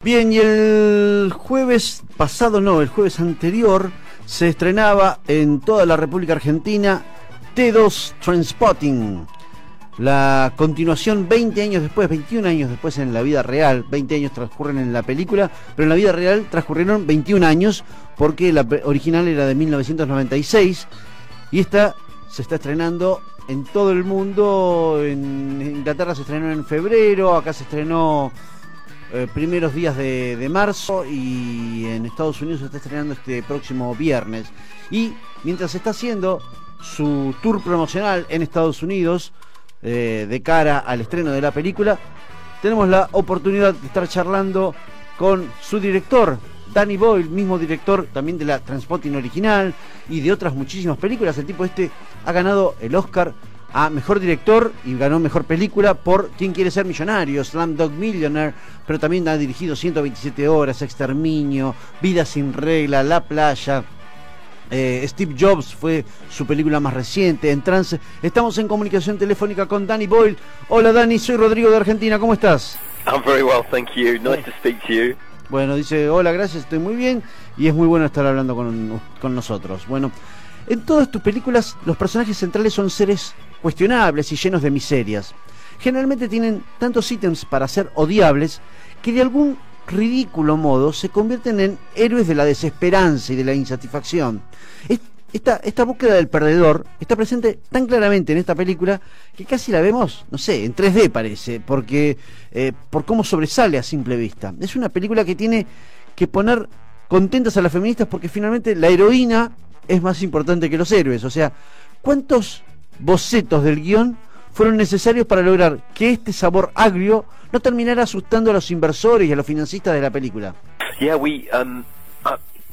Bien, y el jueves pasado, no, el jueves anterior, se estrenaba en toda la República Argentina T2 Trainspotting, la continuación 20 años después, 21 años después en la vida real. 20 años transcurren en la película, pero en la vida real transcurrieron 21 años, porque la original era de 1996, y esta se está estrenando en todo el mundo. En Inglaterra se estrenó en febrero, acá se estrenó primeros días de marzo, y en Estados Unidos se está estrenando este próximo viernes. Y mientras está haciendo su tour promocional en Estados Unidos, de cara al estreno de la película, tenemos la oportunidad de estar charlando con su director, Danny Boyle, mismo director también de la Trainspotting original y de otras muchísimas películas. El tipo ha ganado el Oscar a Mejor Director y ganó Mejor Película por ¿Quién quiere ser millonario?, Slumdog Millionaire, pero también ha dirigido 127 horas, Exterminio, Vida sin regla, La playa, Steve Jobs fue su película más reciente, En trance. Estamos en comunicación telefónica con Danny Boyle. Hola Danny, soy Rodrigo de Argentina, ¿cómo estás? I'm very well, thank you. Nice to speak to you. Bueno, dice, hola, gracias, estoy muy bien, y es muy bueno estar hablando con nosotros. Bueno, en todas tus películas los personajes centrales son seres cuestionables y llenos de miserias. Generalmente tienen tantos ítems para ser odiables que de algún ridículo modo se convierten en héroes de la desesperanza y de la insatisfacción. Esta búsqueda del perdedor está presente tan claramente en esta película que casi la vemos, no sé, en 3D parece, porque por cómo sobresale a simple vista. Es una película que tiene que poner contentas a las feministas, porque finalmente la heroína es más importante que los héroes. O sea, ¿cuántos bocetos del guión fueron necesarios para lograr que este sabor agrio no terminara asustando a los inversores y a los financistas de la película? Yeah,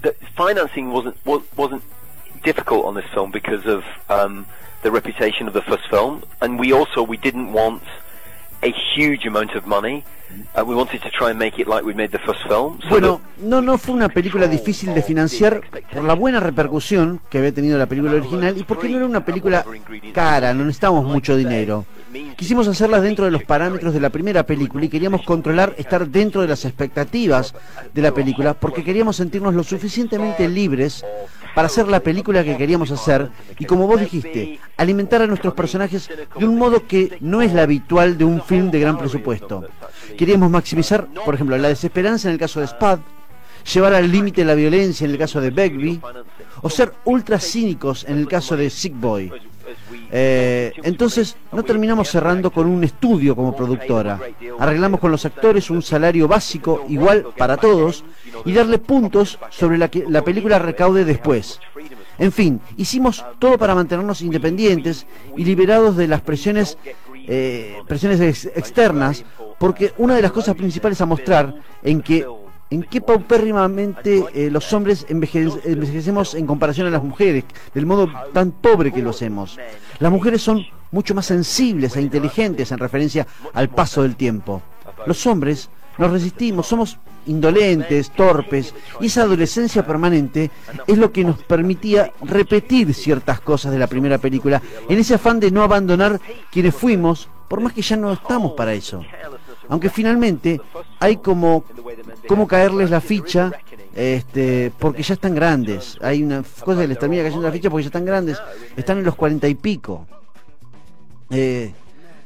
the financing wasn't difficult on this film because of the reputation of the first film, and we didn't want a huge amount of money. We wanted to try and make it like we made the first film. Bueno, no fue una película difícil de financiar por la buena repercusión que había tenido la película original, y porque no era una película cara, no necesitábamos mucho dinero. Quisimos hacerlas dentro de los parámetros de la primera película y queríamos controlar, estar dentro de las expectativas de la película, porque queríamos sentirnos lo suficientemente libres para hacer la película que queríamos hacer, y como vos dijiste, alimentar a nuestros personajes de un modo que no es la habitual de un film de gran presupuesto. Queríamos maximizar, por ejemplo, la desesperanza en el caso de Spud, llevar al límite la violencia en el caso de Begbie, o ser ultra cínicos en el caso de Sick Boy. Entonces no terminamos cerrando con un estudio como productora. Arreglamos con los actores un salario básico igual para todos y darle puntos sobre la que la película recaude después. En fin, hicimos todo para mantenernos independientes y liberados de las presiones externas, porque una de las cosas principales a mostrar en qué paupérrimamente los hombres envejecemos en comparación a las mujeres, del modo tan pobre que lo hacemos. Las mujeres son mucho más sensibles e inteligentes en referencia al paso del tiempo. Los hombres nos resistimos, somos indolentes, torpes, y esa adolescencia permanente es lo que nos permitía repetir ciertas cosas de la primera película, en ese afán de no abandonar quienes fuimos, por más que ya no estamos para eso. Aunque finalmente hay como caerles la ficha, porque ya están grandes. Hay una cosa que les termina cayendo la ficha porque ya están grandes, están en los 40 y pico.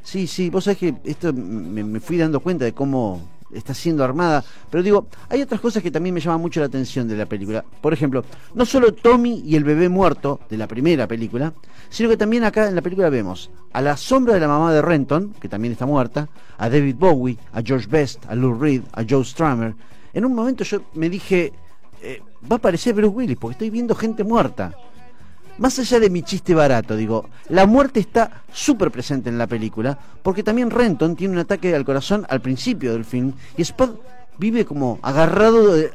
Sí, vos sabés que esto me fui dando cuenta de cómo está siendo armada, pero digo, hay otras cosas que también me llaman mucho la atención de la película. Por ejemplo, no solo Tommy y el bebé muerto de la primera película, sino que también acá en la película vemos a la sombra de la mamá de Renton, que también está muerta, a David Bowie, a George Best, a Lou Reed, a Joe Strummer. En un momento yo me dije, va a aparecer Bruce Willis, porque estoy viendo gente muerta. Más allá de mi chiste barato, digo, la muerte está súper presente en la película, porque también Renton tiene un ataque al corazón al principio del film, y Spud vive como agarrado de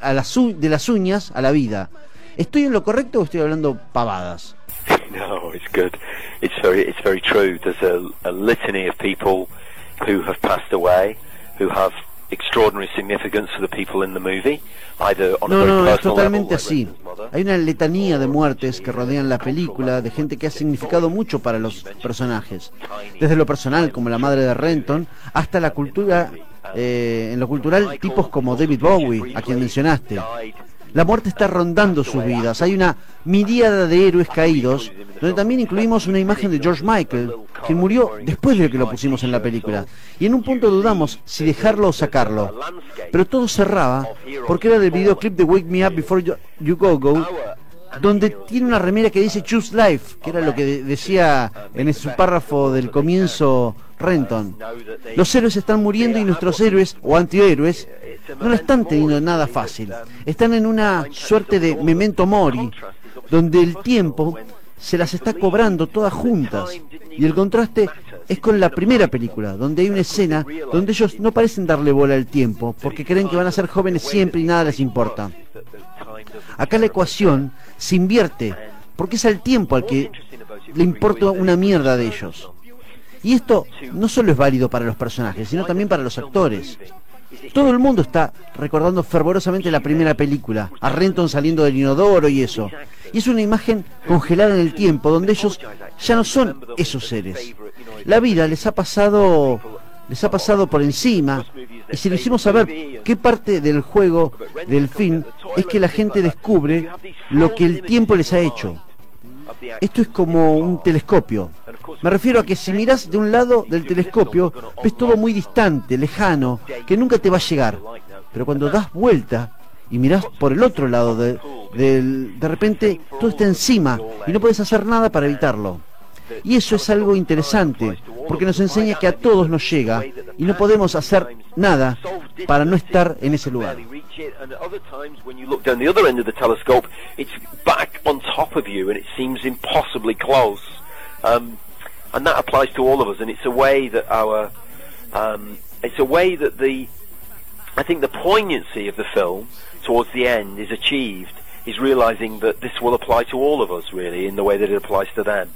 las uñas a la vida. ¿Estoy en lo correcto o estoy hablando pavadas? No, it's good. It's very true. There's a litany of people who have passed away, who have extraordinary significance for the people in the movie, either on a No, very no, es personal totalmente level, así. like Renton's mother. Hay una letanía de muertes que rodean la película, de gente que ha significado mucho para los personajes. Desde lo personal, como la madre de Renton, hasta la cultura, en lo cultural, tipos como David Bowie, a quien mencionaste. La muerte está rondando sus vidas. Hay una miríada de héroes caídos, donde también incluimos una imagen de George Michael, que murió después de que lo pusimos en la película. Y en un punto dudamos si dejarlo o sacarlo. Pero todo cerraba porque era del videoclip de Wake Me Up Before You Go Go, donde tiene una remera que dice Choose Life, que era lo que decía en su párrafo del comienzo Renton. Los héroes están muriendo y nuestros héroes o antihéroes no lo están teniendo nada fácil. Están en una suerte de memento mori, donde el tiempo se las está cobrando todas juntas. Y el contraste es con la primera película, donde hay una escena donde ellos no parecen darle bola al tiempo, porque creen que van a ser jóvenes siempre y nada les importa. Acá la ecuación se invierte, porque es al tiempo al que le importa una mierda de ellos. Y esto no solo es válido para los personajes, sino también para los actores. Todo el mundo está recordando fervorosamente la primera película, a Renton saliendo del inodoro y eso. Y es una imagen congelada en el tiempo, donde ellos ya no son esos seres. La vida les ha pasado por encima, y si lo hicimos saber qué parte del juego, del film, es que la gente descubre lo que el tiempo les ha hecho. Esto es como un telescopio. Me refiero a que si mirás de un lado del telescopio, ves todo muy distante, lejano, que nunca te va a llegar. Pero cuando das vuelta y mirás por el otro lado, de repente todo está encima y no puedes hacer nada para evitarlo. Y eso es algo interesante, porque nos enseña que a todos nos llega y no podemos hacer nada para no estar en ese lugar. And at other times, when you look down the other end of the telescope, it's back on top of you, and it seems impossibly close. And that applies to all of us. And it's a way that I think the poignancy of the film towards the end is achieved. Is realizing that this will apply to all of us, really, in the way that it applies to them.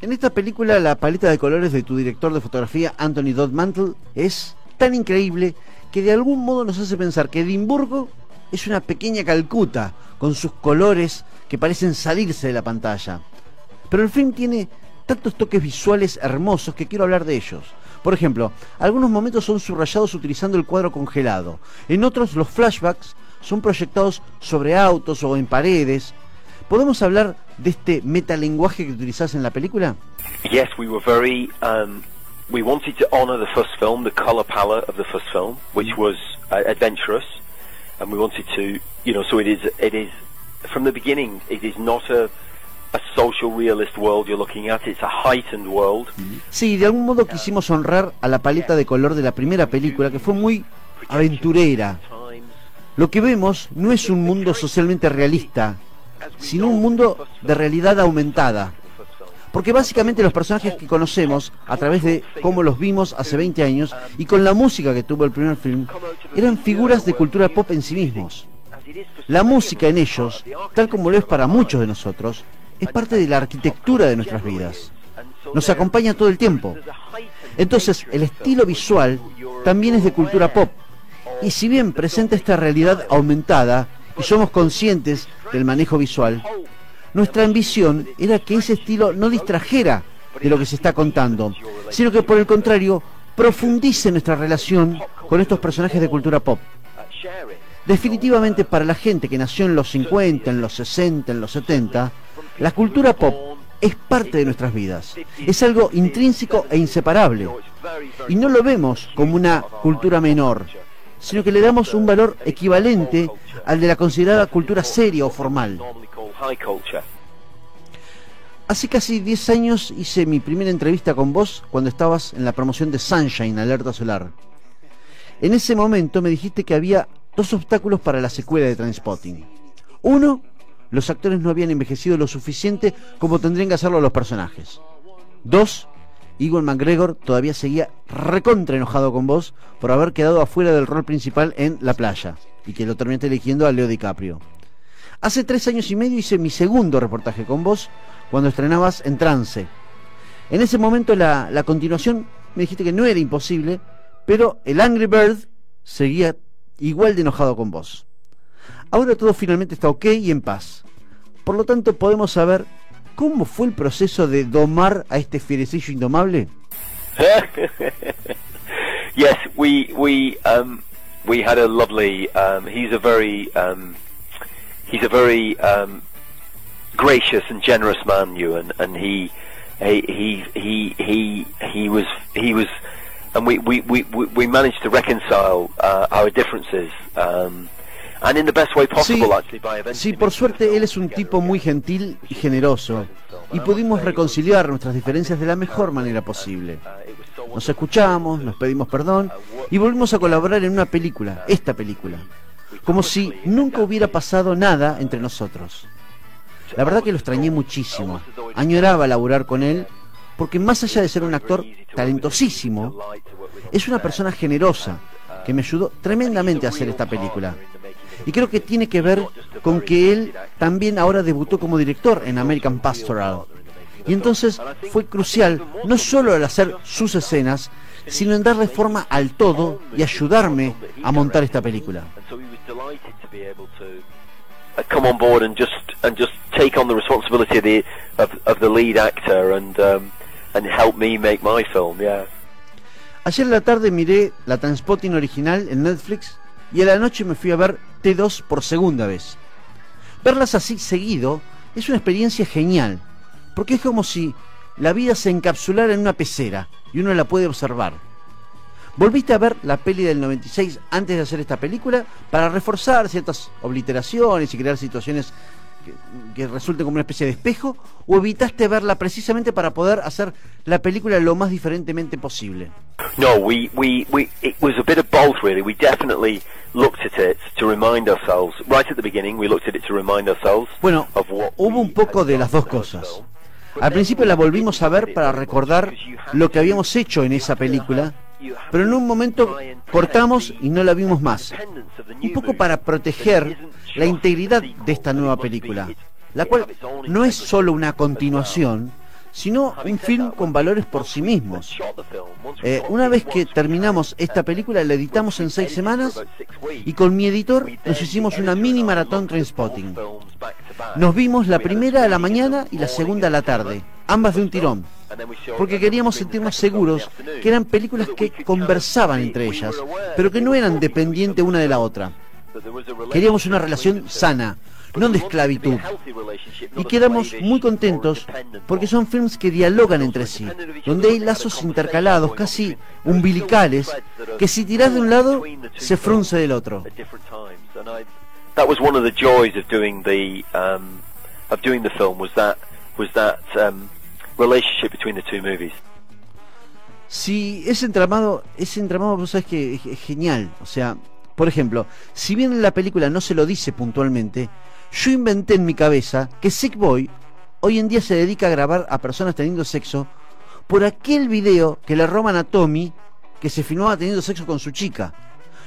En esta película, la paleta de colores de tu director de fotografía, Anthony Dodd Mantle, es tan increíble que de algún modo nos hace pensar que Edimburgo es una pequeña Calcuta, con sus colores que parecen salirse de la pantalla. Pero el film tiene tantos toques visuales hermosos que quiero hablar de ellos. Por ejemplo, algunos momentos son subrayados utilizando el cuadro congelado. En otros, los flashbacks son proyectados sobre autos o en paredes. ¿Podemos hablar de este metalenguaje que utilizás en la película? Yes, we were very... we wanted to honor the first film, the color palette of the first film, which was adventurous, and we wanted to, so it is from the beginning, it is not a social realist world you're looking at, it's a heightened world. Sí, de algún modo quisimos honrar a la paleta de color de la primera película, que fue muy aventurera. Lo que vemos no es un mundo socialmente realista, sino un mundo de realidad aumentada. Porque básicamente los personajes que conocemos, a través de cómo los vimos hace 20 años, y con la música que tuvo el primer film, eran figuras de cultura pop en sí mismos. La música en ellos, tal como lo es para muchos de nosotros, es parte de la arquitectura de nuestras vidas. Nos acompaña todo el tiempo. Entonces, el estilo visual también es de cultura pop. Y si bien presenta esta realidad aumentada, y somos conscientes del manejo visual, nuestra ambición era que ese estilo no distrajera de lo que se está contando, sino que por el contrario profundice nuestra relación con estos personajes de cultura pop. Definitivamente, para la gente que nació en los 50, en los 60, en los 70, la cultura pop es parte de nuestras vidas. Es algo intrínseco e inseparable. Y no lo vemos como una cultura menor, sino que le damos un valor equivalente al de la considerada cultura seria o formal. Hace casi 10 años hice mi primera entrevista con vos cuando estabas en la promoción de Sunshine, Alerta Solar. En ese momento me dijiste que había dos obstáculos para la secuela de Trainspotting. Uno, los actores no habían envejecido lo suficiente como tendrían que hacerlo los personajes. Dos, Ewan McGregor todavía seguía recontra enojado con vos por haber quedado afuera del rol principal en La Playa, y que lo terminaste eligiendo a Leo DiCaprio. Hace 3 años y medio hice mi segundo reportaje con vos cuando estrenabas En Trance. En ese momento la continuación me dijiste que no era imposible, pero el Angry Bird seguía igual de enojado con vos. Ahora todo finalmente está ok y en paz. Por lo tanto, podemos saber cómo fue el proceso de domar a este fierecillo indomable. Yes, we had a lovely. He's a very gracious and generous man, Ewan, and he was, and we managed to reconcile our differences. And in the best way possible, Sí, actually, by eventually. sí, por suerte él es un tipo muy gentil y generoso, y pudimos reconciliar nuestras diferencias de la mejor manera posible. Nos escuchamos, nos pedimos perdón y volvimos a colaborar en una película, esta película, como si nunca hubiera pasado nada entre nosotros. La verdad que lo extrañé muchísimo, añoraba laburar con él, porque más allá de ser un actor talentosísimo, es una persona generosa que me ayudó tremendamente a hacer esta película. Y creo que tiene que ver con que él también ahora debutó como director en American Pastoral. Y entonces fue crucial no solo al hacer sus escenas, sino en darle forma al todo y ayudarme a montar esta película. Come on board and just take on the responsibility of the lead actor and help me make my film. Yeah. Ayer en la tarde miré la Trainspotting original en Netflix y a la noche me fui a ver T2 por segunda vez. Verlas así seguido es una experiencia genial, porque es como si la vida se encapsulara en una pecera y uno la puede observar. ¿Volviste a ver la peli del 96 antes de hacer esta película para reforzar ciertas obliteraciones y crear situaciones que resulten como una especie de espejo, o evitaste verla precisamente para poder hacer la película lo más diferentemente posible? No, it was a bit of both, really. We definitely looked at it to remind ourselves. Right at the beginning, we looked at it to remind ourselves. Bueno, of what hubo un poco de las dos cosas. Al principio la volvimos a ver para recordar lo que habíamos hecho en esa película, pero en un momento cortamos y no la vimos más. Un poco para proteger la integridad de esta nueva película, la cual no es solo una continuación, sino un film con valores por sí mismos. Una vez que terminamos esta película, la editamos en 6 semanas y con mi editor nos hicimos una mini maratón Trainspotting. Nos vimos la primera a la mañana y la segunda a la tarde, ambas de un tirón, porque queríamos sentirnos seguros que eran películas que conversaban entre ellas, pero que no eran dependientes una de la otra. Queríamos una relación sana, no de esclavitud. Y quedamos muy contentos porque son films que dialogan entre sí, donde hay lazos intercalados, casi umbilicales, que si tirás de un lado, se frunce del otro. That was one of the joys of doing the film, was that relationship between the two movies. Sí, ese entramado, vos sabés que es genial. O sea, por ejemplo, si bien en la película no se lo dice puntualmente, yo inventé en mi cabeza que Sick Boy hoy en día se dedica a grabar a personas teniendo sexo por aquel video que le roban a Tommy, que se filmaba teniendo sexo con su chica.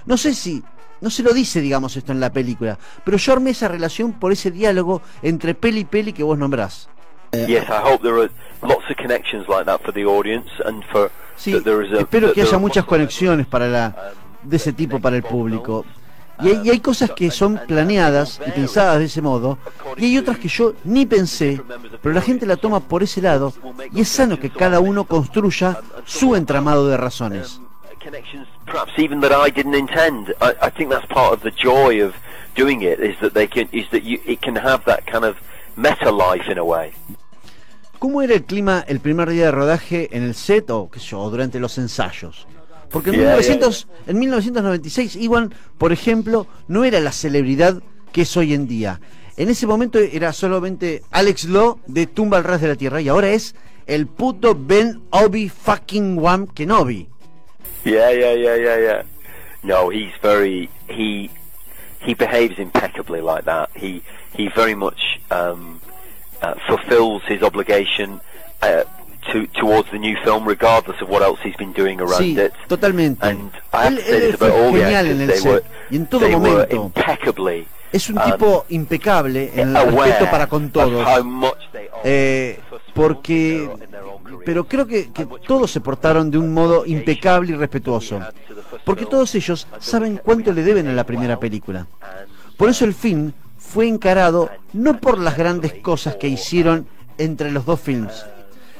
No sé si no se lo dice, digamos, esto en la película, pero yo armé esa relación por ese diálogo entre peli y peli que vos nombrás. Yes, I hope there are lots of connections like that for the audience and for. Sí, espero que haya muchas conexiones de ese tipo para el público. Y hay cosas que son planeadas y pensadas de ese modo, y hay otras que yo ni pensé, pero la gente la toma por ese lado, y es sano que cada uno construya su entramado de razones. Connections, perhaps even that I didn't intend. I think that's part of the joy of doing it, is that it can have that kind of meta life in a way. ¿Cómo era el clima el primer día de rodaje en el set o qué sé yo, durante los ensayos? Porque en 1996 Ewan, por ejemplo, no era la celebridad que es hoy en día. En ese momento era solamente Alex Law de Tumba al ras de la tierra, y ahora es el puto Ben Obi fucking Wan Kenobi. Yeah. No, he's very he behaves impeccably like that. He very much fulfills his obligation towards the new film, regardless of what else he's been doing around it. Sí, totalmente. And I have to say this about all the actors, they were impeccably. Es un tipo impecable en el respeto para con todos. Pero creo que todos se portaron de un modo impecable y respetuoso. porque todos ellos saben cuánto le deben a la primera película. Por eso el film fue encarado no por las grandes cosas que hicieron entre los dos films,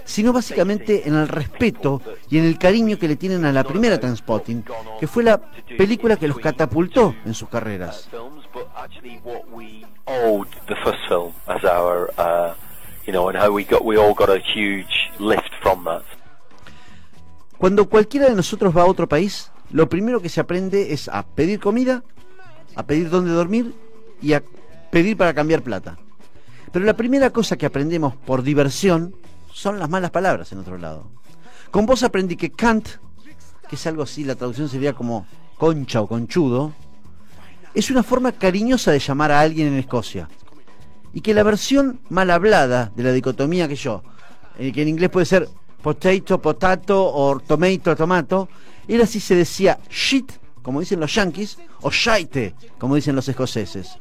sino básicamente en el respeto y en el cariño que le tienen a la primera Trainspotting, que fue la película que los catapultó en sus carreras. Cuando cualquiera de nosotros va a otro país, lo primero que se aprende es a pedir comida, a pedir dónde dormir y a pedir para cambiar plata. Pero la primera cosa que aprendemos por diversión son las malas palabras en otro lado. Con vos aprendí que cunt, que es algo así, la traducción sería como concha o conchudo, es una forma cariñosa de llamar a alguien en Escocia. Y que la versión mal hablada de la dicotomía que en inglés puede ser potato, potato o tomato, tomato, era si se decía shit, como dicen los yankees, o shite, como dicen los escoceses.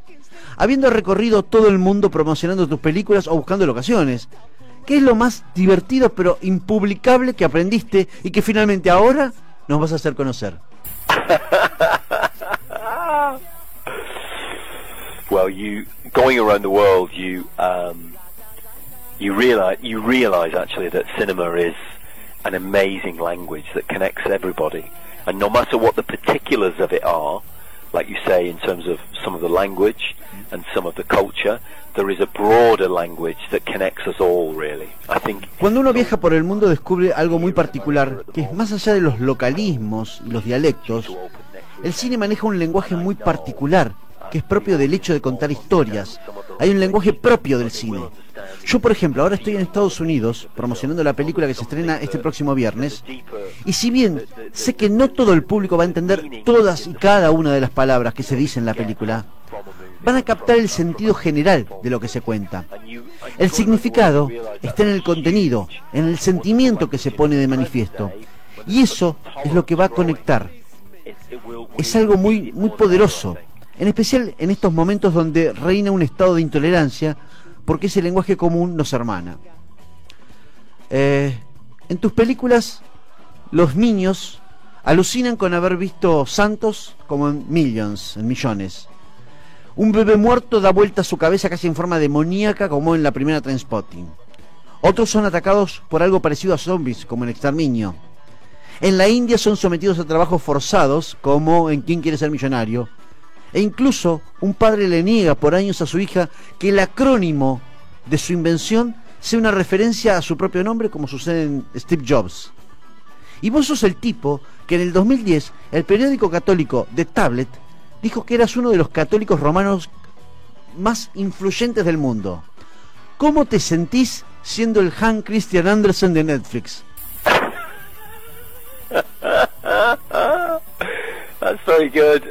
Habiendo recorrido todo el mundo promocionando tus películas o buscando locaciones, ¿qué es lo más divertido pero impublicable que aprendiste y que finalmente ahora nos vas a hacer conocer? Well, going around the world, you realize actually that cinema is an amazing language that connects everybody, and no matter what the particulars of it are, like you say, in terms of some of the language and some of the culture, there is a broader language that connects us all, really. I think cuando uno viaja por el mundo descubre algo muy particular, que es más allá de los localismos y los dialectos, el cine maneja un lenguaje muy particular, que es propio del hecho de contar historias. Hay un lenguaje propio del cine. Yo, por ejemplo, ahora estoy en Estados Unidos promocionando la película que se estrena este próximo viernes, y si bien sé que no todo el público va a entender todas y cada una de las palabras que se dicen en la película, van a captar el sentido general de lo que se cuenta. El significado está en el contenido, en el sentimiento que se pone de manifiesto, y eso es lo que va a conectar. Es algo muy, muy poderoso, en especial en estos momentos donde reina un estado de intolerancia, porque ese lenguaje común nos hermana. En tus películas, los niños alucinan con haber visto santos como en Millions, en Millones. Un bebé muerto da vuelta a su cabeza casi en forma demoníaca, como en la primera Trainspotting. Otros son atacados por algo parecido a zombies, como en Exterminio. En la India son sometidos a trabajos forzados, como en ¿Quién quiere ser millonario? E incluso un padre le niega por años a su hija que el acrónimo de su invención sea una referencia a su propio nombre, como sucede en Steve Jobs. Y vos sos el tipo que en el 2010 el periódico católico The Tablet dijo que eras uno de los católicos romanos más influyentes del mundo. ¿Cómo te sentís siendo el Hans Christian Andersen de Netflix? That's very good.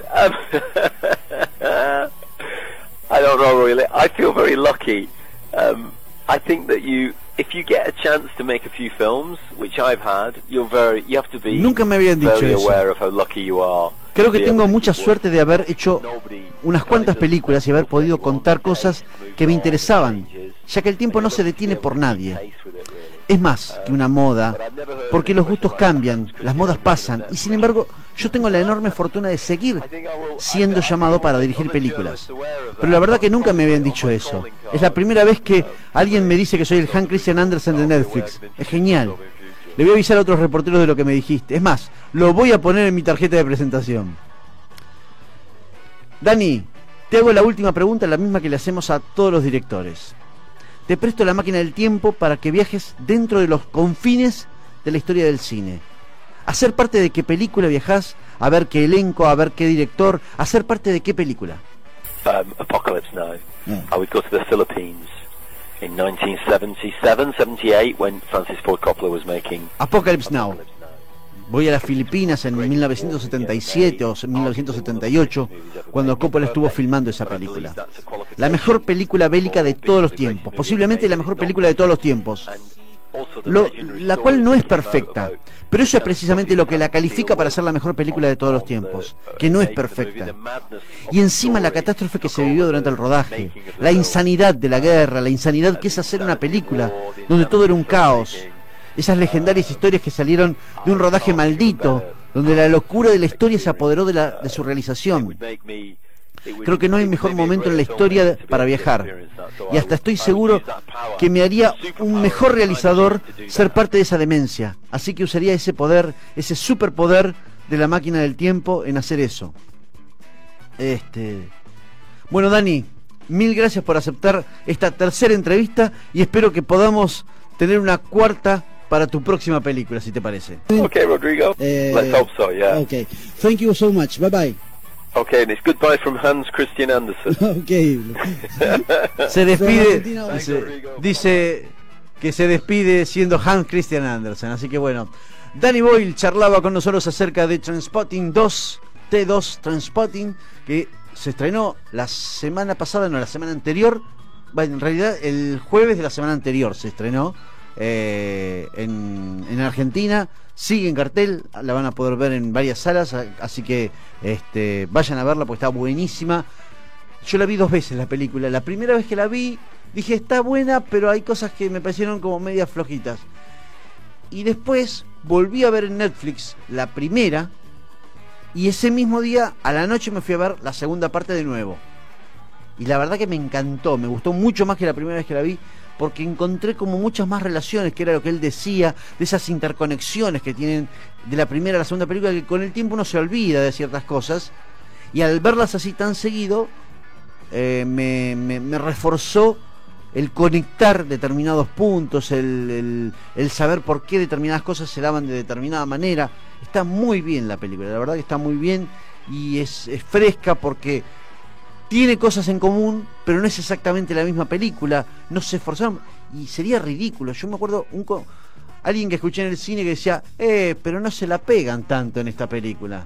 I don't know really. I feel very lucky. I think that if you get a chance to make a few films, which I've had, you have to be Nunca me habían dicho very eso. aware of how lucky you are. Creo que tengo mucha suerte de haber hecho unas cuantas películas y haber podido contar cosas que me interesaban, ya que el tiempo no se detiene por nadie. Es más que una moda, porque los gustos cambian, las modas pasan, y sin embargo yo tengo la enorme fortuna de seguir siendo llamado para dirigir películas. Pero la verdad que nunca me habían dicho eso. Es la primera vez que alguien me dice que soy el Hans Christian Andersen de Netflix. Es genial. Le voy a avisar a otros reporteros de lo que me dijiste. Es más, lo voy a poner en mi tarjeta de presentación. Dani, te hago la última pregunta, la misma que le hacemos a todos los directores. Te presto la máquina del tiempo para que viajes dentro de los confines de la historia del cine. ¿A ser parte de qué película viajás? ¿A ver qué elenco? ¿A ver qué director? ¿A ser parte de qué película? Apocalypse Now. I would go to the Philippines in 1977-78 when Francis Ford Coppola was making Apocalypse Now. Voy a las Filipinas en 1977 o 1978, cuando Coppola estuvo filmando esa película. La mejor película bélica de todos los tiempos, posiblemente la mejor película de todos los tiempos. La cual no es perfecta, pero eso es precisamente lo que la califica para ser la mejor película de todos los tiempos, que no es perfecta. Y encima la catástrofe que se vivió durante el rodaje, la insanidad de la guerra, la insanidad que es hacer una película donde todo era un caos. Esas legendarias historias que salieron de un rodaje maldito, donde la locura de la historia se apoderó de su realización. Creo que no hay mejor momento en la historia para viajar, y hasta estoy seguro que me haría un mejor realizador ser parte de esa demencia, así que usaría ese poder, ese superpoder de la máquina del tiempo en hacer eso. Bueno, Dani, mil gracias por aceptar esta tercera entrevista y espero que podamos tener una cuarta para tu próxima película, si te parece. Okay, Rodrigo. Let's hope so, yeah. Okay. Thank you so much. Bye bye. Okay, and it's goodbye from Hans Christian Andersen. Okay. Se despide, Rodrigo. dice que se despide siendo Hans Christian Andersen, así que bueno. Danny Boyle charlaba con nosotros acerca de Trainspotting 2, T2 Trainspotting, que se estrenó la semana pasada, no, la semana anterior. Bueno, en realidad el jueves de la semana anterior se estrenó en Argentina. Sigue en cartel, la van a poder ver en varias salas, así que vayan a verla porque está buenísima. Yo la vi 2 veces la película. La primera vez que la vi dije está buena, pero hay cosas que me parecieron como medias flojitas. Y después volví a ver en Netflix la primera, y ese mismo día a la noche me fui a ver la segunda parte de nuevo. Y la verdad que me encantó, me gustó mucho más que la primera vez que la vi, porque encontré como muchas más relaciones, que era lo que él decía, de esas interconexiones que tienen de la primera a la segunda película, que con el tiempo uno se olvida de ciertas cosas, y al verlas así tan seguido, me reforzó el conectar determinados puntos, el saber por qué determinadas cosas se daban de determinada manera. Está muy bien la película, la verdad que está muy bien, y es fresca porque tiene cosas en común, pero no es exactamente la misma película. No se esforzaron y sería ridículo. Yo me acuerdo alguien que escuché en el cine que decía, pero no se la pegan tanto en esta película.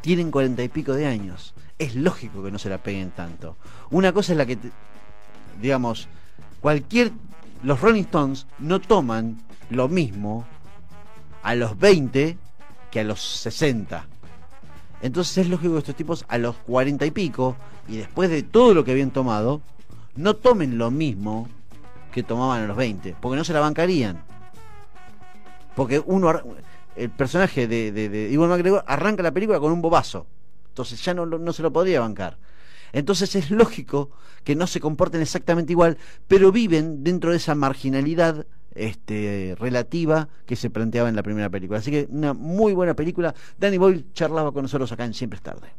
Tienen 40 y pico de años. Es lógico que no se la peguen tanto. Una cosa es la que, digamos, los Rolling Stones no toman lo mismo a los 20 que a los 60. Entonces es lógico que estos tipos a los 40 y pico, y después de todo lo que habían tomado, no tomen lo mismo que tomaban a los 20, porque no se la bancarían. Porque el personaje de Ewan McGregor arranca la película con un bobazo, entonces ya no se lo podría bancar. Entonces es lógico que no se comporten exactamente igual, pero viven dentro de esa marginalidad relativa que se planteaba en la primera película. Así que una muy buena película. Danny Boyle charlaba con nosotros acá en Siempre es Tarde.